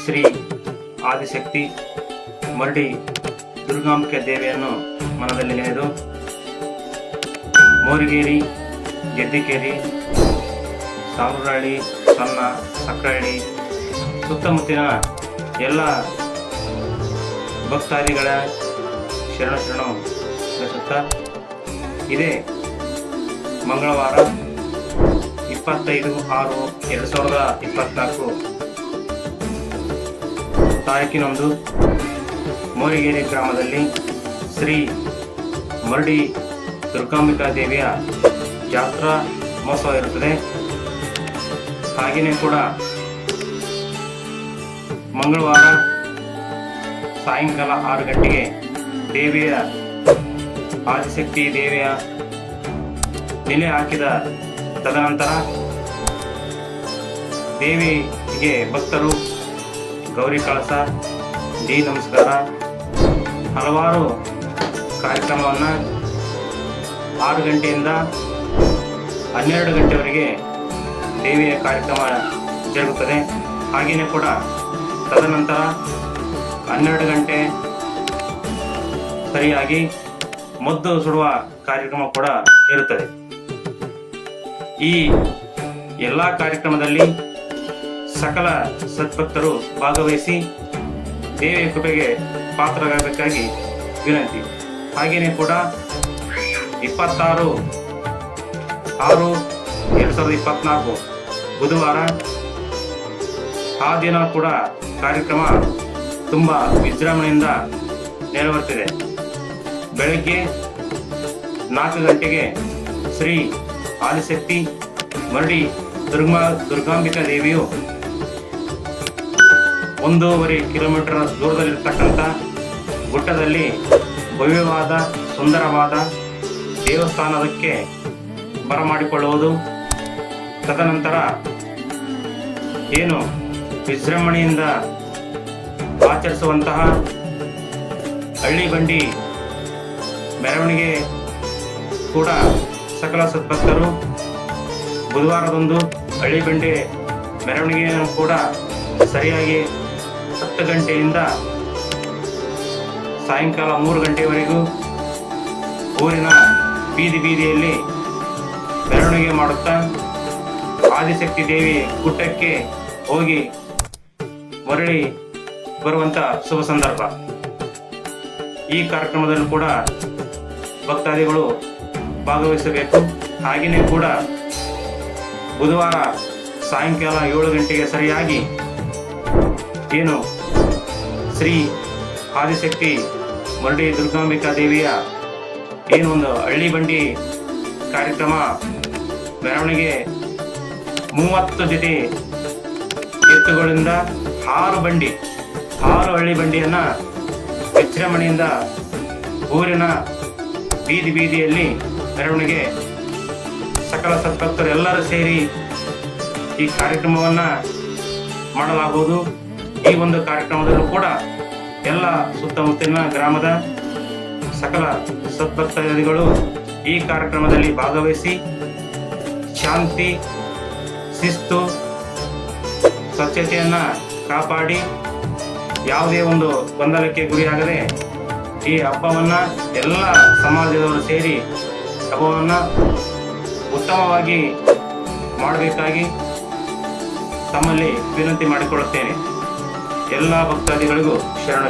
ಶ್ರೀ ಆದಿಶಕ್ತಿ ಮರಡಿ ದುರ್ಗಾಂಬಿಕೆ ದೇವಿಯನ್ನು ಮನದಲ್ಲಿ ನೆನೆದು ಮೋರಿಗೇರಿ, ಗೆದ್ದಿಕೇರಿ, ಸಾಮುರಳ್ಳಿ, ಸಣ್ಣ ಸಕ್ರಹಳ್ಳಿ ಸುತ್ತಮುತ್ತಲಿನ ಎಲ್ಲ ಭಕ್ತಾದಿಗಳ ಶರಣು ನಡೆಸುತ್ತಾ ಇದೇ ಮಂಗಳವಾರ 25/6/2024 ತಾರೀಕಿನಂದು ಮೋರಿಗೇರಿ ಗ್ರಾಮದಲ್ಲಿ ಶ್ರೀ ಮರಡಿ ದುರ್ಗಾಂಬಿಕಾ ದೇವಿಯ ಜಾತ್ರಾ ಮಹೋತ್ಸವ ಇರುತ್ತದೆ. ಹಾಗೆಯೇ ಕೂಡ ಮಂಗಳವಾರ ಸಾಯಂಕಾಲ 6 ಗಂಟೆಗೆ ದೇವಿಯ ಆದಿಶಕ್ತಿ ದೇವಿಯ ನೆಲೆ ಹಾಕಿದ ತದನಂತರ ದೇವಿಗೆ ಭಕ್ತರು ಗೌರಿ ಕಳಸ, ಡಿ ನಮಸ್ಕಾರ ಹಲವಾರು ಕಾರ್ಯಕ್ರಮವನ್ನು 6 ಗಂಟೆಯಿಂದ 12 ಗಂಟೆವರೆಗೆ ದೇವಿಯ ಕಾರ್ಯಕ್ರಮ ಜರುಗುತ್ತದೆ. ಹಾಗೆಯೇ ಕೂಡ ತದನಂತರ 12 ಗಂಟೆ ಸರಿಯಾಗಿ ಮದ್ದು ಸುಡುವ ಕಾರ್ಯಕ್ರಮ ಕೂಡ ಇರುತ್ತದೆ. ಈ ಎಲ್ಲ ಕಾರ್ಯಕ್ರಮದಲ್ಲಿ ಸಕಲ ಸದ್ಭಕ್ತರು ಭಾಗವಹಿಸಿ ದೇವಿಯ ಕೃಪೆಗೆ ಪಾತ್ರರಾಗಬೇಕಾಗಿ ವಿನಂತಿ. ಹಾಗೆಯೇ ಕೂಡ 26/6/2024 ಬುಧವಾರ ಆ ದಿನ ಕೂಡ ಕಾರ್ಯಕ್ರಮ ತುಂಬ ವಿಜೃಂಭಣೆಯಿಂದ ನೆರವೇರುತ್ತಿದೆ. ಬೆಳಗ್ಗೆ 4 ಗಂಟೆಗೆ ಶ್ರೀ ಆದಿಶಕ್ತಿ ಮರಡಿ ದುರ್ಗಾಂಬಿಕಾ ದೇವಿಯು 1.5 ಕಿಲೋಮೀಟರ್ ದೂರದಲ್ಲಿರ್ತಕ್ಕಂಥ ಗುಡ್ಡದಲ್ಲಿ ಭವ್ಯವಾದ ಸುಂದರವಾದ ದೇವಸ್ಥಾನಕ್ಕೆ ಬರಮಾಡಿಕೊಳ್ಳುವುದು. ತದನಂತರ ಏನು ವಿಜೃಂಭಣೆಯಿಂದ ಆಚರಿಸುವಂತಹ ಹಳ್ಳಿ ಬಂಡಿ ಮೆರವಣಿಗೆ ಕೂಡ ಸಕಲ ಸದ್ಭಕ್ತರು ಬುಧವಾರದಂದು ಹಳ್ಳಿ ಬಂಡಿ ಮೆರವಣಿಗೆಯನ್ನು ಕೂಡ ಸರಿಯಾಗಿ 10 ಗಂಟೆಯಿಂದ ಸಾಯಂಕಾಲ 3 ಗಂಟೆವರೆಗೂ ಊರಿನ ಬೀದಿಯಲ್ಲಿ ಮೆರವಣಿಗೆ ಮಾಡುತ್ತಾ ಆದಿಶಕ್ತಿ ದೇವಿ ಗುಡ್ಡಕ್ಕೆ ಹೋಗಿ ಮರಳಿ ಬರುವಂತ ಶುಭ ಸಂದರ್ಭ. ಈ ಕಾರ್ಯಕ್ರಮದಲ್ಲೂ ಕೂಡ ಭಕ್ತಾದಿಗಳು ಭಾಗವಹಿಸಬೇಕು. ಹಾಗೆಯೇ ಕೂಡ ಬುಧವಾರ ಸಾಯಂಕಾಲ 7 ಗಂಟೆಗೆ ಸರಿಯಾಗಿ ಏನು ಶ್ರೀ ಆದಿಶಕ್ತಿ ಮರಡಿ ದುರ್ಗಾಂಬಿಕಾ ದೇವಿಯ ಏನು ಒಂದು ಹಳ್ಳಿ ಬಂಡಿ ಕಾರ್ಯಕ್ರಮ ಮೆರವಣಿಗೆ 30 ಜೊತೆ ಎತ್ತುಗಳಿಂದ 6 ಹಳ್ಳಿ ಬಂಡಿಯನ್ನ ವಿಜೃಂಭಣೆಯಿಂದ ಊರಿನ ಬೀದಿಯಲ್ಲಿ ಮೆರವಣಿಗೆ ಸಕಲ ಸದ್ಭಕ್ತರು ಎಲ್ಲರೂ ಸೇರಿ ಈ ಕಾರ್ಯಕ್ರಮವನ್ನ ಮಾಡಲಾಗುವುದು. ಈ ಒಂದು ಕಾರ್ಯಕ್ರಮದಲ್ಲೂ ಕೂಡ ಎಲ್ಲ ಸುತ್ತಮುತ್ತಲಿನ ಗ್ರಾಮದ ಸಕಲ ಸದ್ಭಕ್ತಾದಿಗಳು ಈ ಕಾರ್ಯಕ್ರಮದಲ್ಲಿ ಭಾಗವಹಿಸಿ ಶಾಂತಿ, ಶಿಸ್ತು, ಸ್ವಚ್ಛತೆಯನ್ನ ಕಾಪಾಡಿ ಯಾವುದೇ ಒಂದು ಗೊಂದಲಕ್ಕೆ ಗುರಿಯಾಗದೆ ಈ ಹಬ್ಬವನ್ನ ಎಲ್ಲ ಸಮಾಜದವರು ಸೇರಿ ಹಬ್ಬವನ್ನ ಉತ್ತಮವಾಗಿ ಮಾಡಬೇಕಾಗಿ ತಮ್ಮಲ್ಲಿ ವಿನಂತಿ ಮಾಡಿಕೊಳ್ಳುತ್ತೇನೆ. ಎಲ್ಲ ಭಕ್ತಾದಿಗಳಿಗೂ ಶರಣ.